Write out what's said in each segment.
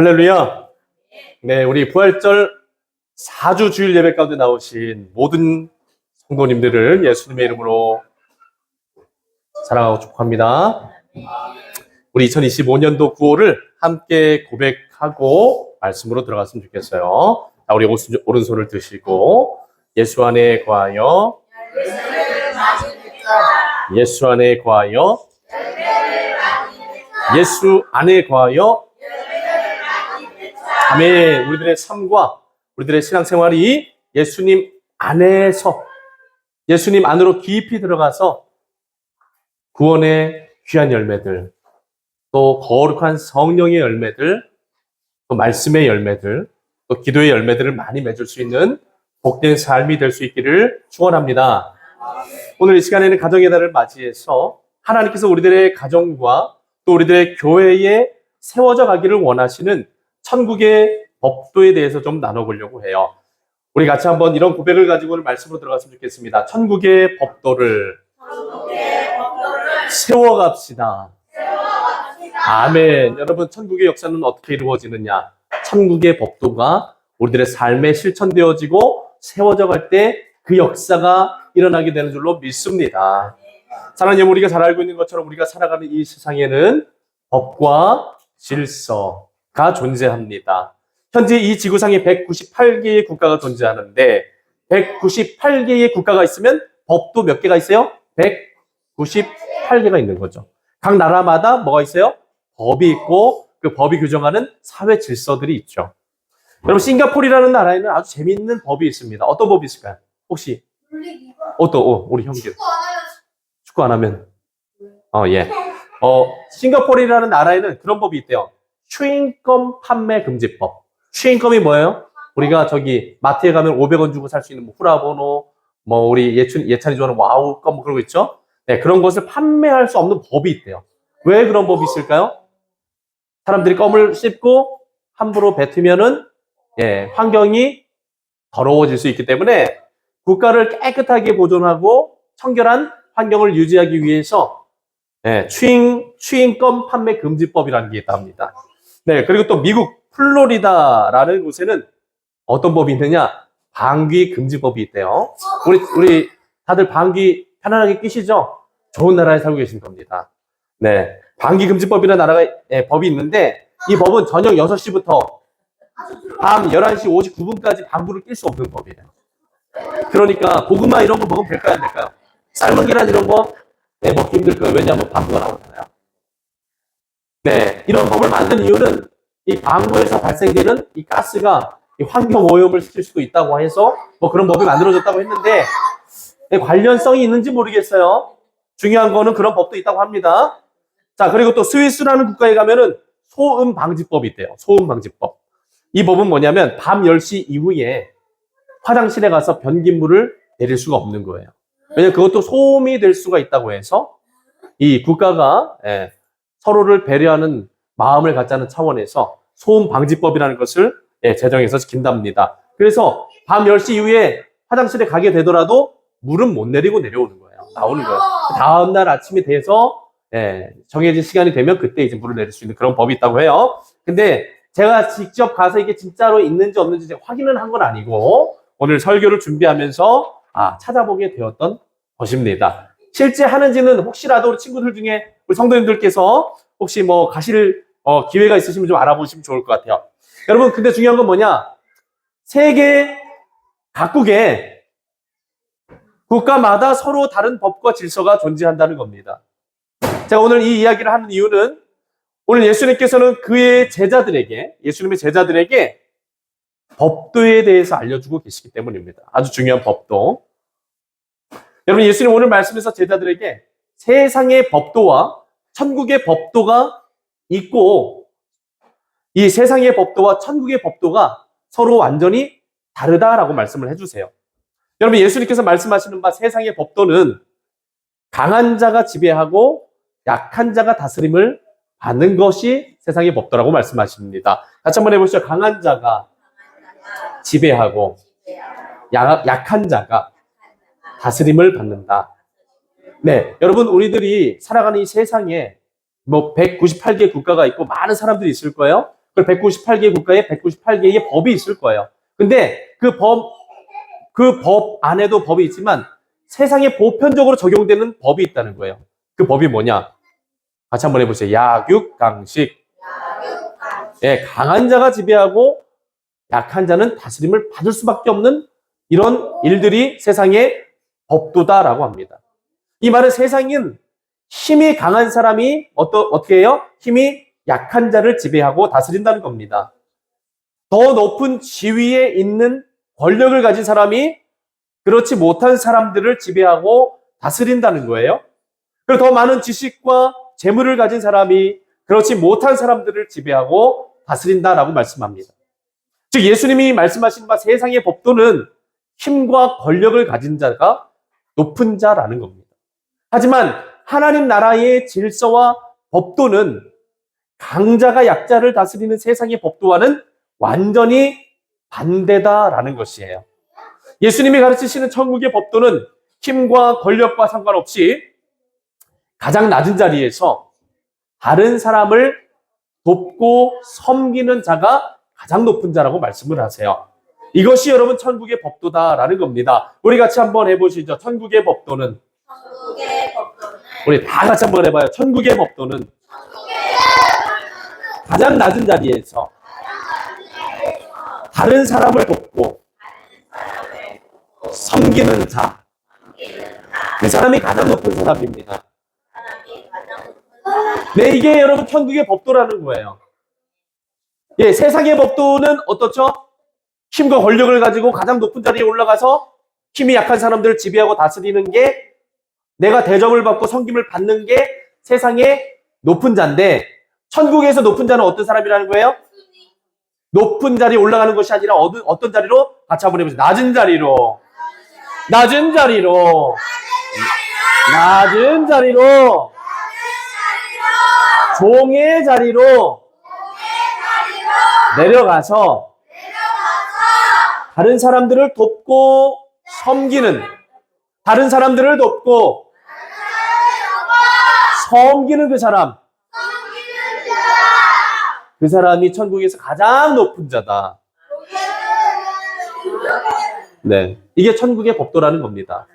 할렐루야. 네, 우리 부활절 4주 주일 예배 가운데 나오신 모든 성도님들을 예수님의 이름으로 사랑하고 축복합니다. 우리 2025년도 구호를 함께 고백하고 말씀으로 들어갔으면 좋겠어요. 자, 우리 오른손을 드시고 예수 안에 거하여 예수 안에 거하여 예수 안에 거하여 아멘. 우리들의 삶과 우리들의 신앙생활이 예수님 안에서 예수님 안으로 깊이 들어가서 구원의 귀한 열매들, 또 거룩한 성령의 열매들, 또 말씀의 열매들, 또 기도의 열매들을 많이 맺을 수 있는 복된 삶이 될 수 있기를 축원합니다. 오늘 이 시간에는 가정의 달을 맞이해서 하나님께서 우리들의 가정과 또 우리들의 교회에 세워져 가기를 원하시는 천국의 법도에 대해서 좀 나눠보려고 해요. 우리 같이 한번 이런 고백을 가지고 오늘 말씀으로 들어갔으면 좋겠습니다. 천국의 법도를 세워갑시다. 아멘. 여러분, 천국의 역사는 어떻게 이루어지느냐? 천국의 법도가 우리들의 삶에 실천되어지고 세워져 갈 때 그 역사가 일어나게 되는 줄로 믿습니다. 사랑하는 우리가 잘 알고 있는 것처럼 우리가 살아가는 이 세상에는 법과 질서가 존재합니다. 현재 이 지구상에 198개의 국가가 존재하는데 198개의 국가가 있으면 법도 몇 개가 있어요? 198개가 있는 거죠. 각 나라마다 뭐가 있어요? 법이 있고 그 법이 규정하는 사회 질서들이 있죠. 여러분, 싱가포르라는 나라에는 아주 재미있는 법이 있습니다. 어떤 법이 있을까요? 혹시? 우리 형제. 축구 안 하면? 예. 싱가포르라는 나라에는 그런 법이 있대요. 추잉껌 판매 금지법. 추잉껌이 뭐예요? 우리가 저기 마트에 가면 500원 주고 살 수 있는 뭐 후라보노, 뭐 우리 예찬이 좋아하는 와우껌 뭐 그런 거 있죠? 네, 그런 것을 판매할 수 없는 법이 있대요. 왜 그런 법이 있을까요? 사람들이 껌을 씹고 함부로 뱉으면은 환경이 더러워질 수 있기 때문에 국가를 깨끗하게 보존하고 청결한 환경을 유지하기 위해서 추잉껌 판매 금지법이라는 게 있다 합니다. 네, 그리고 또 미국 플로리다라는 곳에는 어떤 법이 있느냐? 방귀 금지법이 있대요. 우리 다들 방귀 편안하게 끼시죠? 좋은 나라에 살고 계신 겁니다. 네, 방귀 금지법이라는 나라가 법이 있는데 이 법은 저녁 6시부터 밤 11시 59분까지 방구를 낄 수 없는 법이에요. 그러니까 고구마 이런 거 먹으면 될까요, 안 될까요? 삶은 계란 이런 거 먹기 힘들 거예요. 왜냐하면 방구가 나오잖아요. 네, 이런 법을 만든 이유는 이 방구에서 발생되는 이 가스가 이 환경 오염을 시킬 수도 있다고 해서 뭐 그런 법이 만들어졌다고 했는데 관련성이 있는지 모르겠어요. 중요한 거는 그런 법도 있다고 합니다. 자, 그리고 또 스위스라는 국가에 가면은 소음 방지법이 있대요. 소음 방지법. 이 법은 뭐냐면 밤 10시 이후에 화장실에 가서 변기물을 내릴 수가 없는 거예요. 왜냐면 그것도 소음이 될 수가 있다고 해서 이 국가가 서로를 배려하는 마음을 갖자는 차원에서 소음 방지법이라는 것을 제정해서 지킨답니다. 그래서 밤 10시 이후에 화장실에 가게 되더라도 물은 못 내리고 내려오는 거예요. 나오는 거예요. 다음날 아침이 돼서 정해진 시간이 되면 그때 이제 물을 내릴 수 있는 그런 법이 있다고 해요. 근데 제가 직접 가서 이게 진짜로 있는지 없는지 제가 확인을 한 건 아니고 오늘 설교를 준비하면서 찾아보게 되었던 것입니다. 실제 하는지는 혹시라도 우리 친구들 중에 우리 성도님들께서 혹시 뭐 가실 기회가 있으시면 좀 알아보시면 좋을 것 같아요. 여러분, 근데 중요한 건 뭐냐? 세계 각국에 국가마다 서로 다른 법과 질서가 존재한다는 겁니다. 제가 오늘 이 이야기를 하는 이유는 오늘 예수님께서는 그의 제자들에게, 예수님의 제자들에게 법도에 대해서 알려주고 계시기 때문입니다. 아주 중요한 법도. 여러분, 예수님 오늘 말씀에서 제자들에게 세상의 법도와 천국의 법도가 있고 이 세상의 법도와 천국의 법도가 서로 완전히 다르다라고 말씀을 해주세요. 여러분, 예수님께서 말씀하시는 바 세상의 법도는 강한 자가 지배하고 약한 자가 다스림을 받는 것이 세상의 법도라고 말씀하십니다. 같이 한번 해보시죠. 강한 자가 지배하고 약한 자가 다스림을 받는다. 네, 여러분, 우리들이 살아가는 이 세상에 뭐 198개 국가가 있고 많은 사람들이 있을 거예요. 그 198개 국가에 198개의 법이 있을 거예요. 근데 그 법 안에도 법이 있지만 세상에 보편적으로 적용되는 법이 있다는 거예요. 그 법이 뭐냐? 같이 한번 해보세요. 약육강식. 예, 강한 자가 지배하고 약한 자는 다스림을 받을 수밖에 없는 이런 일들이 세상의 법도다라고 합니다. 이 말은 세상은 힘이 강한 사람이 어떻게 해요? 힘이 약한 자를 지배하고 다스린다는 겁니다. 더 높은 지위에 있는 권력을 가진 사람이 그렇지 못한 사람들을 지배하고 다스린다는 거예요. 그리고 더 많은 지식과 재물을 가진 사람이 그렇지 못한 사람들을 지배하고 다스린다라고 말씀합니다. 즉 예수님이 말씀하신 바 세상의 법도는 힘과 권력을 가진 자가 높은 자라는 겁니다. 하지만 하나님 나라의 질서와 법도는 강자가 약자를 다스리는 세상의 법도와는 완전히 반대다라는 것이에요. 예수님이 가르치시는 천국의 법도는 힘과 권력과 상관없이 가장 낮은 자리에서 다른 사람을 돕고 섬기는 자가 가장 높은 자라고 말씀을 하세요. 이것이 여러분 천국의 법도다라는 겁니다. 우리 같이 한번 해보시죠. 천국의 법도는 우리 다 같이 한번 해봐요. 천국의 법도는 가장 낮은 자리에서 다른 사람을 돕고 섬기는 자. 그 사람이 가장 높은 사람입니다. 네, 이게 여러분 천국의 법도라는 거예요. 예, 세상의 법도는 어떻죠? 힘과 권력을 가지고 가장 높은 자리에 올라가서 힘이 약한 사람들을 지배하고 다스리는 게 내가 대접을 받고 섬김을 받는 게 세상의 높은 자인데 천국에서 높은 자는 어떤 사람이라는 거예요? 높은 자리에 올라가는 것이 아니라 어떤 자리로? 같이 한번 해보세요. 낮은 자리로. 낮은 자리로. 낮은 자리로. 종의 자리로 내려가서 다른 사람들을 돕고 섬기는, 다른 사람들을 돕고 섬기는 그 사람, 그 사람이 천국에서 가장 높은 자다. 네, 이게 천국의 법도라는 겁니다.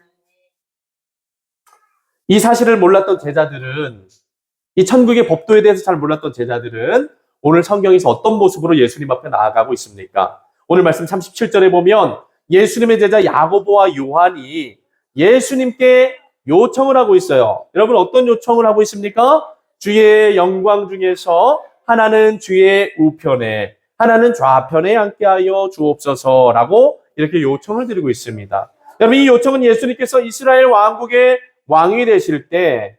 이 사실을 몰랐던 제자들은, 이 천국의 법도에 대해서 잘 몰랐던 제자들은 오늘 성경에서 어떤 모습으로 예수님 앞에 나아가고 있습니까? 오늘 말씀 37절에 보면 예수님의 제자 야고보와 요한이 예수님께 요청을 하고 있어요. 여러분 어떤 요청을 하고 있습니까? 주의 영광 중에서 하나는 주의 우편에, 하나는 좌편에 앉게 하여 주옵소서라고 이렇게 요청을 드리고 있습니다. 여러분 이 요청은 예수님께서 이스라엘 왕국의 왕이 되실 때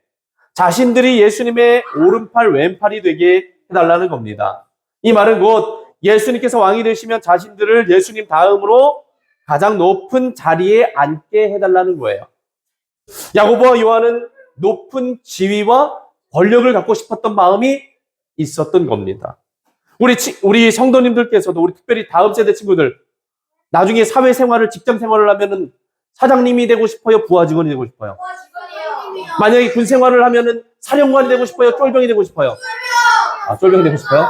자신들이 예수님의 오른팔 왼팔이 되게 해달라는 겁니다. 이 말은 곧 예수님께서 왕이 되시면 자신들을 예수님 다음으로 가장 높은 자리에 앉게 해달라는 거예요. 야고보와 요한은 높은 지위와 권력을 갖고 싶었던 마음이 있었던 겁니다. 우리 성도님들께서도 우리 특별히 다음 세대 친구들 나중에 사회생활을 직장 생활을 하면은 사장님이 되고 싶어요? 부하 직원이 되고 싶어요? 만약에 군 생활을 하면은 사령관이 되고 싶어요? 쫄병이 되고 싶어요? 아, 쫄병이 되고 싶어요?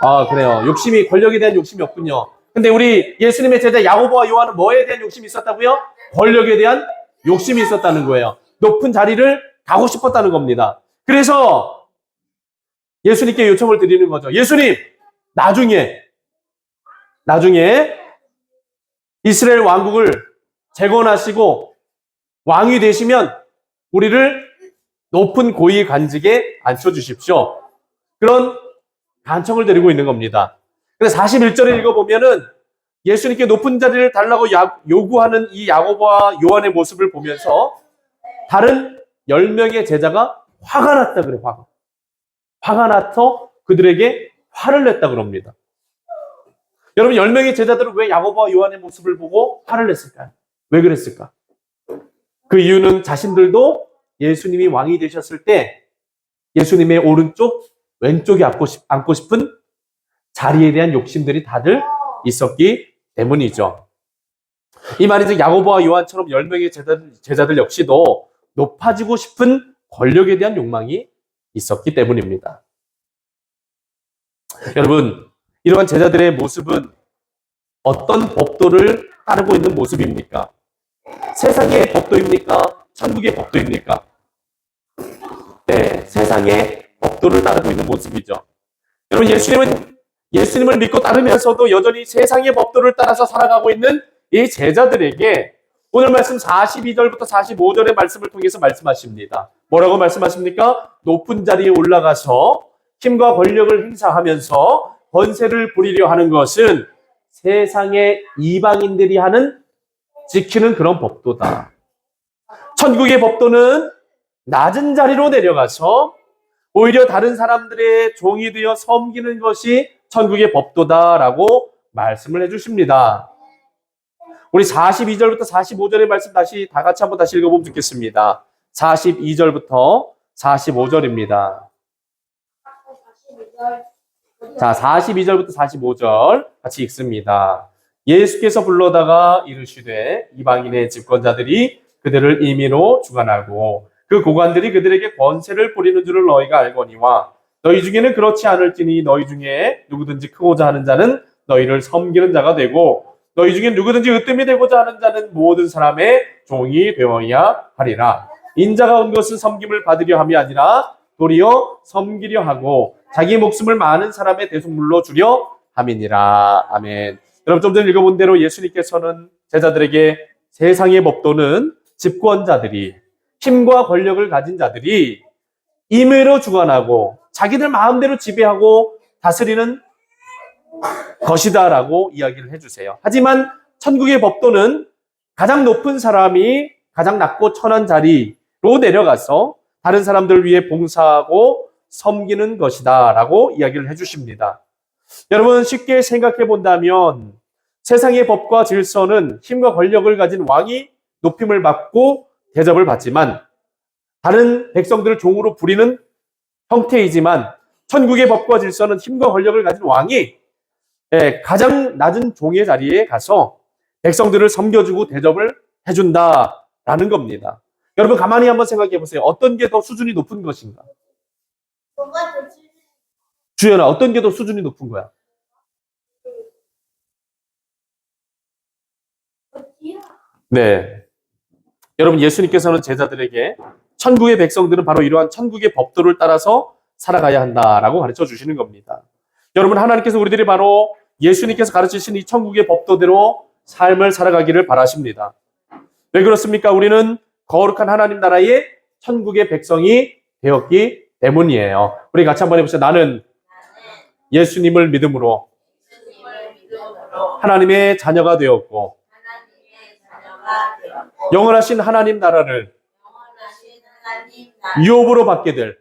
아, 그래요. 욕심이, 권력에 대한 욕심이 없군요. 근데 우리 예수님의 제자 야고보와 요한은 뭐에 대한 욕심이 있었다고요? 권력에 대한 욕심이 있었다는 거예요. 높은 자리를 가고 싶었다는 겁니다. 그래서 예수님께 요청을 드리는 거죠. 예수님, 나중에 이스라엘 왕국을 재건하시고 왕이 되시면 우리를 높은 고위 관직에 앉혀주십시오. 그런 간청을 드리고 있는 겁니다. 그래서 41절에 읽어보면은 예수님께 높은 자리를 달라고 요구하는 이 야고보와 요한의 모습을 보면서 다른 10명의 제자가 화가 났다 그래, 화가 나서 그들에게 화를 냈다 그럽니다. 여러분 10명의 제자들은 왜 야고보와 요한의 모습을 보고 화를 냈을까요? 왜 그랬을까? 그 이유는 자신들도 예수님이 왕이 되셨을 때 예수님의 오른쪽, 왼쪽에 앉고 싶은 자리에 대한 욕심들이 다들 있었기 때문이죠. 이 말이 즉 야고보와 요한처럼 10명의 제자들 역시도 높아지고 싶은 권력에 대한 욕망이 있었기 때문입니다. 여러분, 이러한 제자들의 모습은 어떤 법도를 따르고 있는 모습입니까? 세상의 법도입니까? 천국의 법도입니까? 네, 세상의 법도를 따르고 있는 모습이죠. 여러분, 예수님을 믿고 따르면서도 여전히 세상의 법도를 따라서 살아가고 있는 이 제자들에게 오늘 말씀 42절부터 45절의 말씀을 통해서 말씀하십니다. 뭐라고 말씀하십니까? 높은 자리에 올라가서 힘과 권력을 행사하면서 권세를 부리려 하는 것은 세상의 이방인들이 지키는 그런 법도다. 천국의 법도는 낮은 자리로 내려가서 오히려 다른 사람들의 종이 되어 섬기는 것이 천국의 법도다라고 말씀을 해주십니다. 우리 42절부터 45절의 말씀 다 같이 한번 다시 읽어보면 좋겠습니다. 42절부터 45절입니다. 자, 42절부터 45절 같이 읽습니다. 예수께서 불러다가 이르시되 이방인의 집권자들이 그들을 임의로 주관하고 그 고관들이 그들에게 권세를 부리는 줄을 너희가 알거니와 너희 중에는 그렇지 않을지니 너희 중에 누구든지 크고자 하는 자는 너희를 섬기는 자가 되고 너희 중에 누구든지 으뜸이 되고자 하는 자는 모든 사람의 종이 되어야 하리라. 인자가 온 것은 섬김을 받으려 함이 아니라 도리어 섬기려 하고 자기 목숨을 많은 사람의 대속물로 주려 함이니라. 아멘. 여러분, 좀 전에 읽어본 대로 예수님께서는 제자들에게 세상의 법도는 집권자들이, 힘과 권력을 가진 자들이 임의로 주관하고 자기들 마음대로 지배하고 다스리는 것이다라고 이야기를 해주세요. 하지만 천국의 법도는 가장 높은 사람이 가장 낮고 천한 자리로 내려가서 다른 사람들을 위해 봉사하고 섬기는 것이다라고 이야기를 해주십니다. 여러분, 쉽게 생각해 본다면 세상의 법과 질서는 힘과 권력을 가진 왕이 높임을 받고 대접을 받지만 다른 백성들을 종으로 부리는 형태이지만 천국의 법과 질서는 힘과 권력을 가진 왕이 가장 낮은 종의 자리에 가서 백성들을 섬겨주고 대접을 해준다라는 겁니다. 여러분, 가만히 한번 생각해 보세요. 어떤 게 더 수준이 높은 것인가? 주연아, 어떤 게 더 수준이 높은 거야? 네. 여러분, 예수님께서는 제자들에게 천국의 백성들은 바로 이러한 천국의 법도를 따라서 살아가야 한다라고 가르쳐 주시는 겁니다. 여러분, 하나님께서 우리들이 바로 예수님께서 가르치신 이 천국의 법도대로 삶을 살아가기를 바라십니다. 왜 그렇습니까? 우리는 거룩한 하나님 나라의 천국의 백성이 되었기 때문이에요. 우리 같이 한번 해보시죠. 나는 예수님을 믿음으로 하나님의 자녀가 되었고 영원하신 하나님 나라를 유업으로 받게 될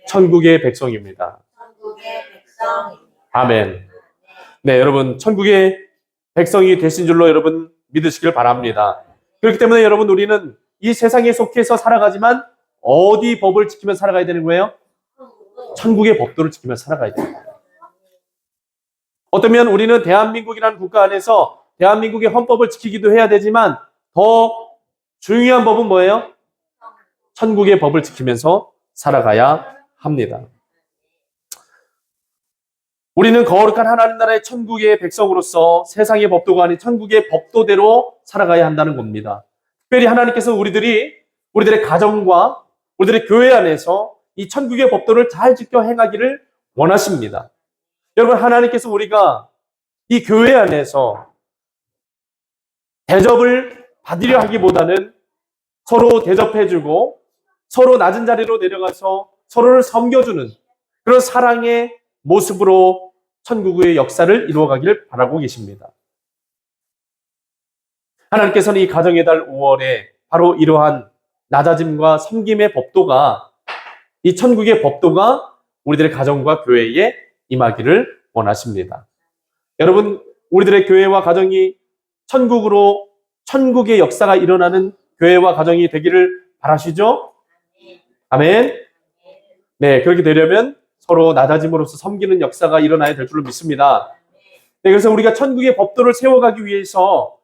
천국의 백성입니다. 아멘. 네, 여러분, 천국의 백성이 되신 줄로 여러분 믿으시길 바랍니다. 그렇기 때문에 여러분, 우리는 이 세상에 속해서 살아가지만 어디 법을 지키며 살아가야 되는 거예요? 천국의 법도를 지키며 살아가야 됩니다. 어쩌면 우리는 대한민국이라는 국가 안에서 대한민국의 헌법을 지키기도 해야 되지만 더 중요한 법은 뭐예요? 천국의 법을 지키면서 살아가야 합니다. 우리는 거룩한 하나님 나라의 천국의 백성으로서 세상의 법도가 아닌 천국의 법도대로 살아가야 한다는 겁니다. 특별히 하나님께서 우리들의 가정과 우리들의 교회 안에서 이 천국의 법도를 잘 지켜 행하기를 원하십니다. 여러분, 하나님께서 우리가 이 교회 안에서 대접을 받으려 하기보다는 서로 대접해주고 서로 낮은 자리로 내려가서 서로를 섬겨주는 그런 사랑의 모습으로 천국의 역사를 이루어가기를 바라고 계십니다. 하나님께서는 이 가정의 달 5월에 바로 이러한 낮아짐과 섬김의 법도가, 이 천국의 법도가 우리들의 가정과 교회에 임하기를 원하십니다. 여러분, 우리들의 교회와 가정이 천국의 역사가 일어나는 교회와 가정이 되기를 바라시죠? 아멘. 네, 그렇게 되려면 서로 낮아짐으로써 섬기는 역사가 일어나야 될 줄로 믿습니다. 네, 그래서 우리가 천국의 법도를 세워가기 위해서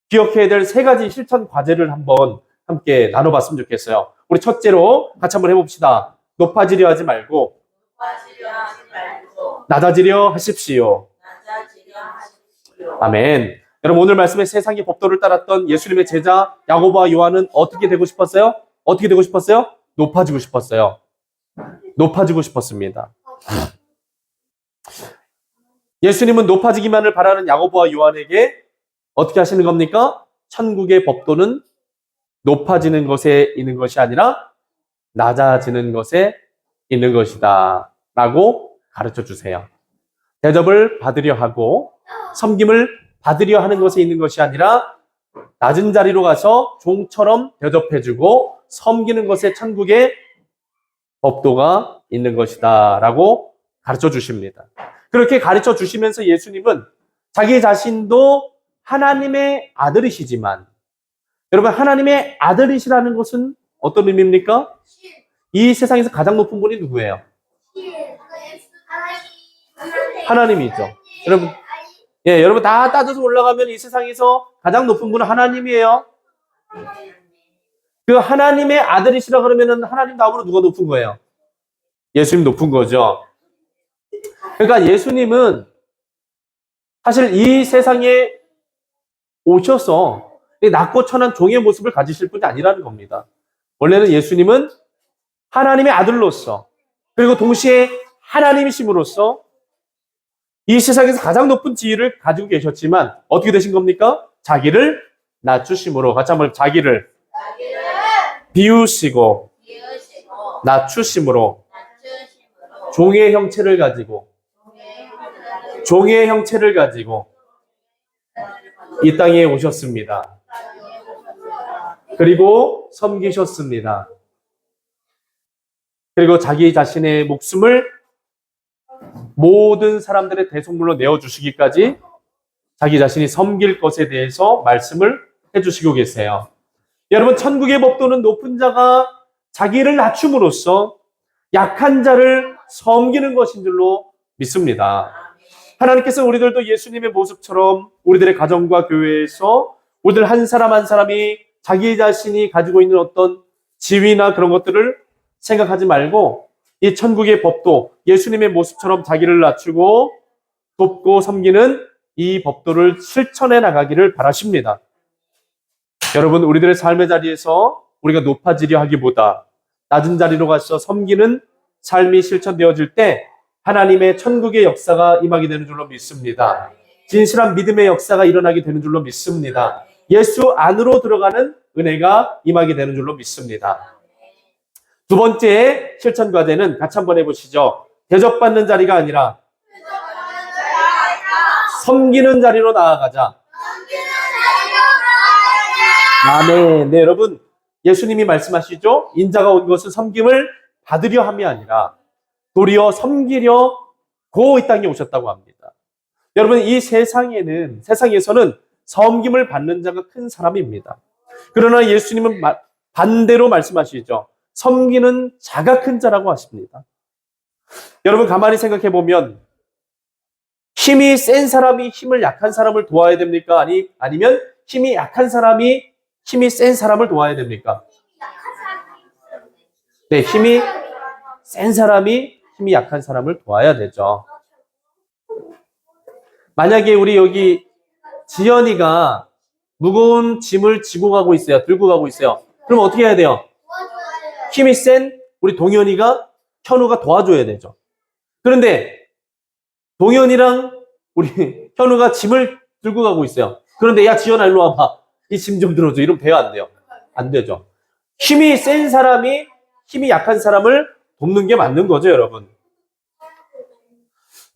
기억해야 될 3가지 실천 과제를 한번 함께 나눠봤으면 좋겠어요. 우리 첫째로 같이 한번 해봅시다. 높아지려 하지 말고 낮아지려 하십시오. 아멘. 여러분, 오늘 말씀에 세상의 법도를 따랐던 예수님의 제자 야고보와 요한은 어떻게 되고 싶었어요? 어떻게 되고 싶었어요? 높아지고 싶었어요. 높아지고 싶었습니다. 예수님은 높아지기만을 바라는 야고보와 요한에게 어떻게 하시는 겁니까? 천국의 법도는 높아지는 것에 있는 것이 아니라 낮아지는 것에 있는 것이다 라고 가르쳐 주세요. 대접을 받으려 하고 섬김을 받으려 하는 것에 있는 것이 아니라 낮은 자리로 가서 종처럼 대접해주고 섬기는 것에 천국의 법도가 있는 것이다 라고 가르쳐 주십니다. 그렇게 가르쳐 주시면서 예수님은 자기 자신도 하나님의 아들이시지만, 여러분, 하나님의 아들이시라는 것은 어떤 의미입니까? 이 세상에서 가장 높은 분이 누구예요? 하나님이죠. 여러분, 여러분 다 따져서 올라가면 이 세상에서 가장 높은 분은 하나님이에요. 그 하나님의 아들이시라 그러면은 하나님 다음으로 누가 높은 거예요? 예수님 높은 거죠. 그러니까 예수님은 사실 이 세상에 오셔서 낮고 천한 종의 모습을 가지실 분이 아니라는 겁니다. 원래는 예수님은 하나님의 아들로서, 그리고 동시에 하나님이심으로써 이 세상에서 가장 높은 지위를 가지고 계셨지만 어떻게 되신 겁니까? 자기를 낮추심으로, 같이 한번 자기를 비우시고 낮추심으로 종의 형체를 가지고 이 땅에 오셨습니다. 그리고 섬기셨습니다. 그리고 자기 자신의 목숨을 모든 사람들의 대속물로 내어주시기까지 자기 자신이 섬길 것에 대해서 말씀을 해주시고 계세요. 여러분, 천국의 법도는 높은 자가 자기를 낮춤으로써 약한 자를 섬기는 것인 줄로 믿습니다. 하나님께서 우리들도 예수님의 모습처럼 우리들의 가정과 교회에서 우리들 한 사람 한 사람이 자기 자신이 가지고 있는 어떤 지위나 그런 것들을 생각하지 말고 이 천국의 법도, 예수님의 모습처럼 자기를 낮추고 돕고 섬기는 이 법도를 실천해 나가기를 바라십니다. 여러분, 우리들의 삶의 자리에서 우리가 높아지려 하기보다 낮은 자리로 가서 섬기는 삶이 실천되어질 때 하나님의 천국의 역사가 임하게 되는 줄로 믿습니다. 진실한 믿음의 역사가 일어나게 되는 줄로 믿습니다. 예수 안으로 들어가는 은혜가 임하게 되는 줄로 믿습니다. 두 번째 실천 과제는 같이 한번 해보시죠. 대접받는 자리가 아니라 섬기는 자리로 나아가자. 아멘. 네, 여러분, 예수님이 말씀하시죠. 인자가 온 것은 섬김을 받으려 함이 아니라 도리어 섬기려고 이 땅에 오셨다고 합니다. 여러분, 이 세상에서는 섬김을 받는 자가 큰 사람입니다. 그러나 예수님은 반대로 말씀하시죠. 섬기는 자가 큰 자라고 하십니다. 여러분, 가만히 생각해 보면 힘이 센 사람이 힘을 약한 사람을 도와야 됩니까? 아니면 힘이 약한 사람이 힘이 센 사람을 도와야 됩니까? 네, 힘이 센 사람이 힘이 약한 사람을 도와야 되죠. 만약에 우리 여기 지연이가 무거운 짐을 들고 가고 있어요. 그럼 어떻게 해야 돼요? 힘이 센 우리 동현이가, 현우가 도와줘야 되죠. 그런데 동현이랑 우리 현우가 짐을 들고 가고 있어요. 그런데 야, 지연아, 일로 와봐. 이 짐 좀 들어줘. 이러면 돼요, 안 돼요? 안 되죠. 힘이 센 사람이 힘이 약한 사람을 돕는 게 맞는 거죠, 여러분.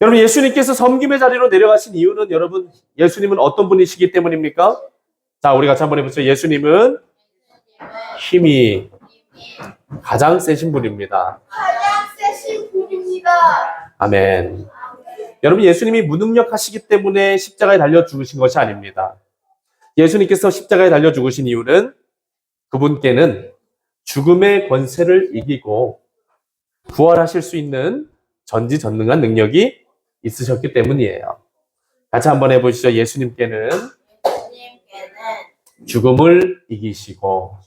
여러분, 예수님께서 섬김의 자리로 내려가신 이유는, 여러분, 예수님은 어떤 분이시기 때문입니까? 자, 우리 같이 한번 해보죠. 예수님은 힘이 가장 세신 분입니다. 아멘. 여러분, 예수님이 무능력하시기 때문에 십자가에 달려 죽으신 것이 아닙니다. 예수님께서 십자가에 달려 죽으신 이유는 그분께는 죽음의 권세를 이기고 부활하실 수 있는 전지전능한 능력이 있으셨기 때문이에요. 같이 한번 해보시죠. 예수님께는 죽음을 이기시고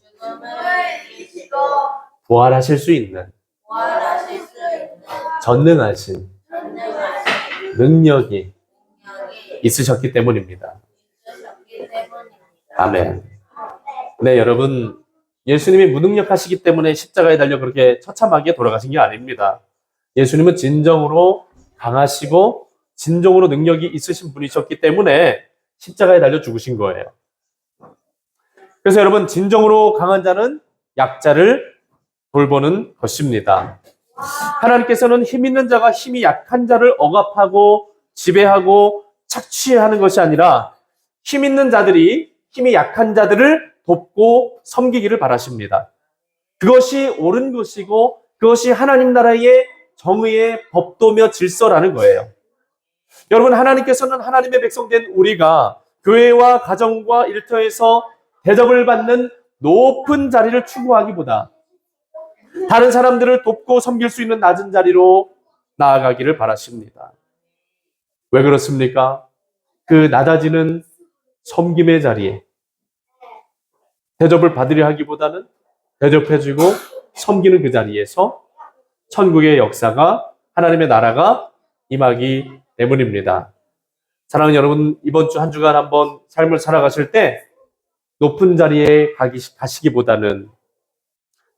부활하실 수 있는 전능하신 능력이 있으셨기 때문입니다. 아멘. 네, 여러분, 예수님이 무능력하시기 때문에 십자가에 달려 그렇게 처참하게 돌아가신 게 아닙니다. 예수님은 진정으로 강하시고 진정으로 능력이 있으신 분이셨기 때문에 십자가에 달려 죽으신 거예요. 그래서 여러분, 진정으로 강한 자는 약자를 돌보는 것입니다. 하나님께서는 힘 있는 자가 힘이 약한 자를 억압하고 지배하고 착취하는 것이 아니라 힘 있는 자들이 힘이 약한 자들을 돕고 섬기기를 바라십니다. 그것이 옳은 것이고 그것이 하나님 나라의 정의의 법도며 질서라는 거예요. 여러분, 하나님께서는 하나님의 백성된 우리가 교회와 가정과 일터에서 대접을 받는 높은 자리를 추구하기보다 다른 사람들을 돕고 섬길 수 있는 낮은 자리로 나아가기를 바라십니다. 왜 그렇습니까? 그 낮아지는 섬김의 자리에 대접을 받으려 하기보다는 대접해주고 섬기는 그 자리에서 천국의 역사가, 하나님의 나라가 임하기 때문입니다. 사랑하는 여러분, 이번 주 한 주간 한번 삶을 살아가실 때 높은 자리에 가시기보다는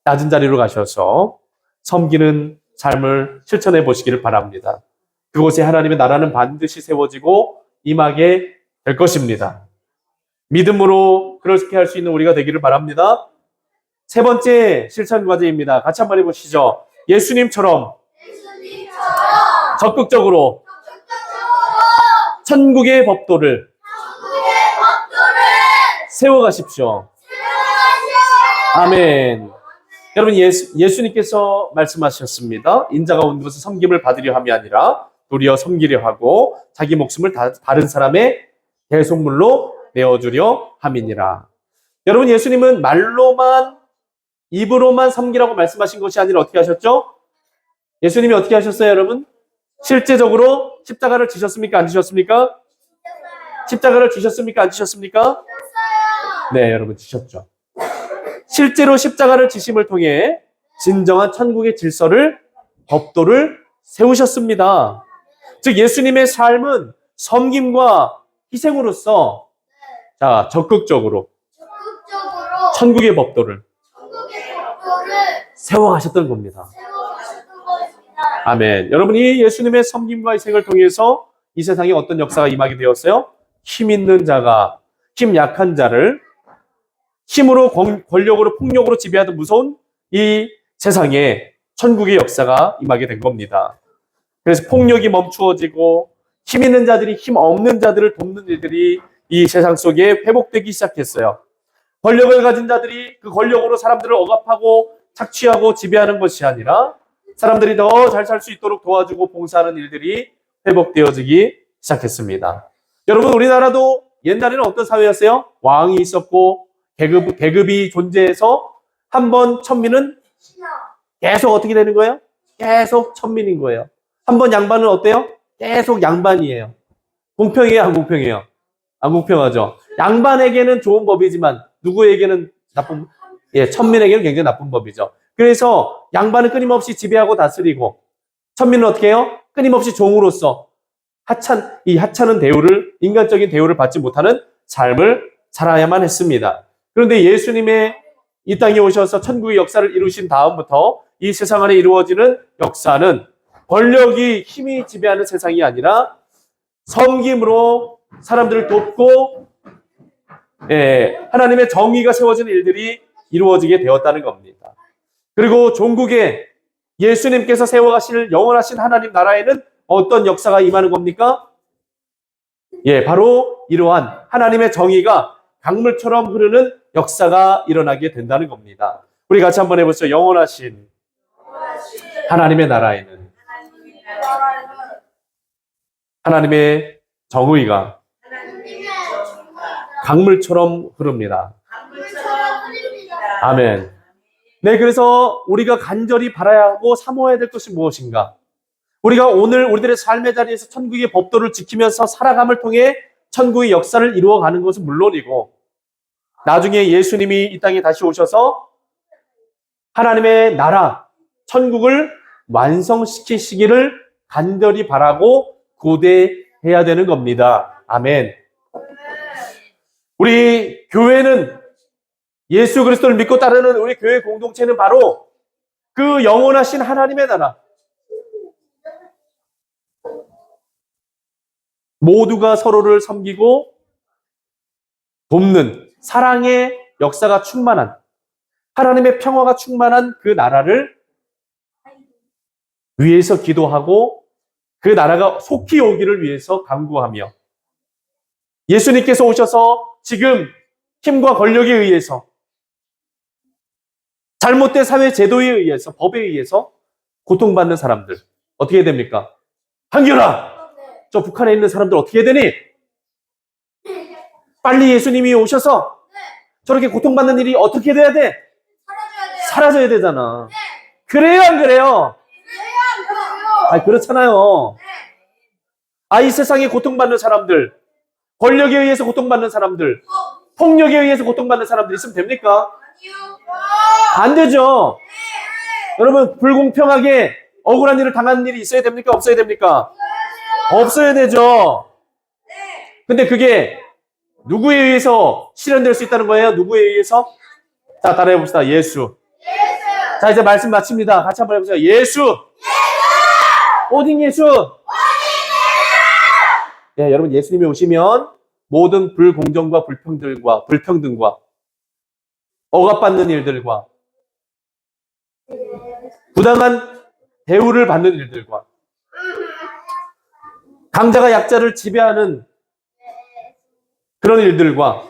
낮은 자리로 가셔서 섬기는 삶을 실천해 보시기를 바랍니다. 그곳에 하나님의 나라는 반드시 세워지고 임하게 될 것입니다. 믿음으로 그렇게 할 수 있는 우리가 되기를 바랍니다. 세 번째 실천 과제입니다. 같이 한번 해보시죠. 예수님처럼 적극적으로 천국의 법도를 세워가십시오. 아멘. 여러분, 예수님께서 말씀하셨습니다. 인자가 온 것은 섬김을 받으려 함이 아니라 도리어 섬기려 하고 자기 목숨을 다른 사람의 대속물로 내어주려 함이니라. 여러분, 예수님은 말로만, 입으로만 섬기라고 말씀하신 것이 아니라 어떻게 하셨죠? 예수님이 어떻게 하셨어요, 여러분? 실제적으로 십자가를 지셨습니까? 안 지셨습니까? 십자가를 지셨습니까? 안 지셨습니까? 네, 여러분, 지셨죠. 실제로 십자가를 지심을 통해 진정한 천국의 질서를, 법도를 세우셨습니다. 즉, 예수님의 삶은 섬김과 희생으로서 적극적으로 천국의 법도를 세워가셨던 겁니다. 아멘. 여러분, 이 예수님의 섬김과 희생을 통해서 이 세상에 어떤 역사가 임하게 되었어요? 힘 있는 자가 힘 약한 자를 힘으로, 권력으로, 폭력으로 지배하던 무서운 이 세상에 천국의 역사가 임하게 된 겁니다. 그래서 폭력이 멈추어지고 힘 있는 자들이 힘 없는 자들을 돕는 일들이 이 세상 속에 회복되기 시작했어요. 권력을 가진 자들이 그 권력으로 사람들을 억압하고 착취하고 지배하는 것이 아니라 사람들이 더 잘 살 수 있도록 도와주고 봉사하는 일들이 회복되어지기 시작했습니다. 여러분, 우리나라도 옛날에는 어떤 사회였어요? 왕이 있었고 계급이 존재해서 한 번 천민은 계속 어떻게 되는 거예요? 계속 천민인 거예요. 한 번 양반은 어때요? 계속 양반이에요. 공평해요, 안 공평해요? 안 공평하죠. 양반에게는 좋은 법이지만 누구에게는 나쁜, 천민에게는 굉장히 나쁜 법이죠. 그래서 양반은 끊임없이 지배하고 다스리고 천민은 어떻게 해요? 끊임없이 종으로서 하찮은 대우를, 인간적인 대우를 받지 못하는 삶을 살아야만 했습니다. 그런데 예수님의 이 땅에 오셔서 천국의 역사를 이루신 다음부터 이 세상 안에 이루어지는 역사는 권력이, 힘이 지배하는 세상이 아니라 섬김으로 사람들을 돕고 하나님의 정의가 세워지는 일들이 이루어지게 되었다는 겁니다. 그리고 종국에 예수님께서 세워가실 영원하신 하나님 나라에는 어떤 역사가 임하는 겁니까? 바로 이러한 하나님의 정의가 강물처럼 흐르는 역사가 일어나게 된다는 겁니다. 우리 같이 한번 해보시죠. 영원하신 하나님의 나라에는 하나님의 정의가 강물처럼 흐릅니다. 아멘. 네, 그래서 우리가 간절히 바라야 하고 사모해야 될 것이 무엇인가? 우리가 오늘 우리들의 삶의 자리에서 천국의 법도를 지키면서 살아감을 통해 천국의 역사를 이루어가는 것은 물론이고, 나중에 예수님이 이 땅에 다시 오셔서 하나님의 나라, 천국을 완성시키시기를 간절히 바라고 고대해야 되는 겁니다. 아멘. 우리 교회는 예수 그리스도를 믿고 따르는 우리 교회 공동체는 바로 그 영원하신 하나님의 나라, 모두가 서로를 섬기고 돕는 사랑의 역사가 충만한, 하나님의 평화가 충만한 그 나라를 위해서 기도하고 그 나라가 속히 오기를 위해서 간구하며, 예수님께서 오셔서 지금 힘과 권력에 의해서, 잘못된 사회 제도에 의해서, 법에 의해서 고통받는 사람들 어떻게 됩니까? 한결아, 저 북한에 있는 사람들 어떻게 되니? 빨리 예수님이 오셔서 저렇게 고통받는 일이 어떻게 돼야 돼? 사라져야 되잖아. 그래요, 안 그래요? 아, 그렇잖아요. 아, 이 세상에 고통받는 사람들, 권력에 의해서 고통받는 사람들, 폭력에 의해서 고통받는 사람들 있으면 됩니까? 안 되죠. 여러분, 불공평하게 억울한 일을 당하는 일이 있어야 됩니까? 없어야 됩니까? 없어야 되죠. 근데 그게 누구에 의해서 실현될 수 있다는 거예요? 누구에 의해서? 자, 따라해 봅시다. 예수. 자, 이제 말씀 마칩니다. 같이 한번 해보세요. 예수. 오직 예수. 네, 여러분, 예수님이 오시면 모든 불공정과 불평등과 억압받는 일들과 부당한 대우를 받는 일들과 강자가 약자를 지배하는 그런 일들과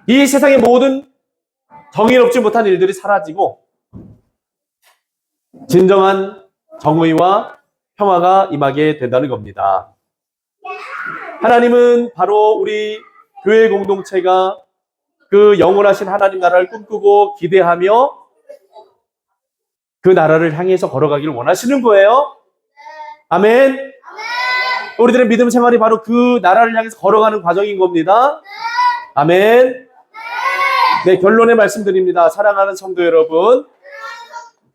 이 세상의 모든 정의롭지 못한 일들이 사라지고 진정한 정의와 평화가 임하게 된다는 겁니다. 하나님은 바로 우리 교회 공동체가 그 영원하신 하나님 나라를 꿈꾸고 기대하며 그 나라를 향해서 걸어가기를 원하시는 거예요. 아멘. 우리들의 믿음 생활이 바로 그 나라를 향해서 걸어가는 과정인 겁니다. 아멘. 네, 결론의 말씀드립니다. 사랑하는 성도 여러분,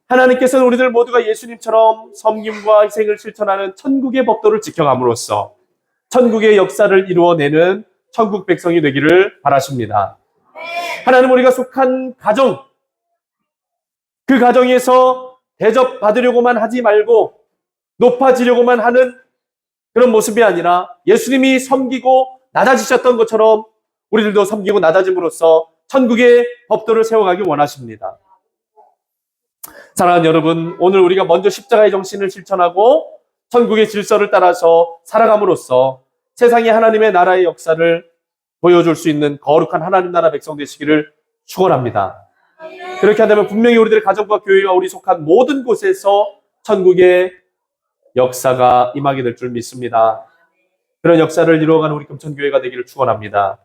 하나님께서는 우리들 모두가 예수님처럼 섬김과 희생을 실천하는 천국의 법도를 지켜감으로써 천국의 역사를 이루어내는 천국 백성이 되기를 바라십니다. 하나님, 우리가 속한 가정, 그 가정에서 대접받으려고만 하지 말고 높아지려고만 하는 그런 모습이 아니라 예수님이 섬기고 낮아지셨던 것처럼 우리들도 섬기고 낮아짐으로써 천국의 법도를 세워가길 원하십니다. 사랑하는 여러분, 오늘 우리가 먼저 십자가의 정신을 실천하고 천국의 질서를 따라서 살아감으로써 세상에 하나님의 나라의 역사를 보여줄 수 있는 거룩한 하나님 나라 백성 되시기를 축원합니다. 그렇게 한다면 분명히 우리들의 가정과 교회와 우리 속한 모든 곳에서 천국의 역사가 임하게 될 줄 믿습니다. 그런 역사를 이루어가는 우리 금천교회가 되기를 축원합니다.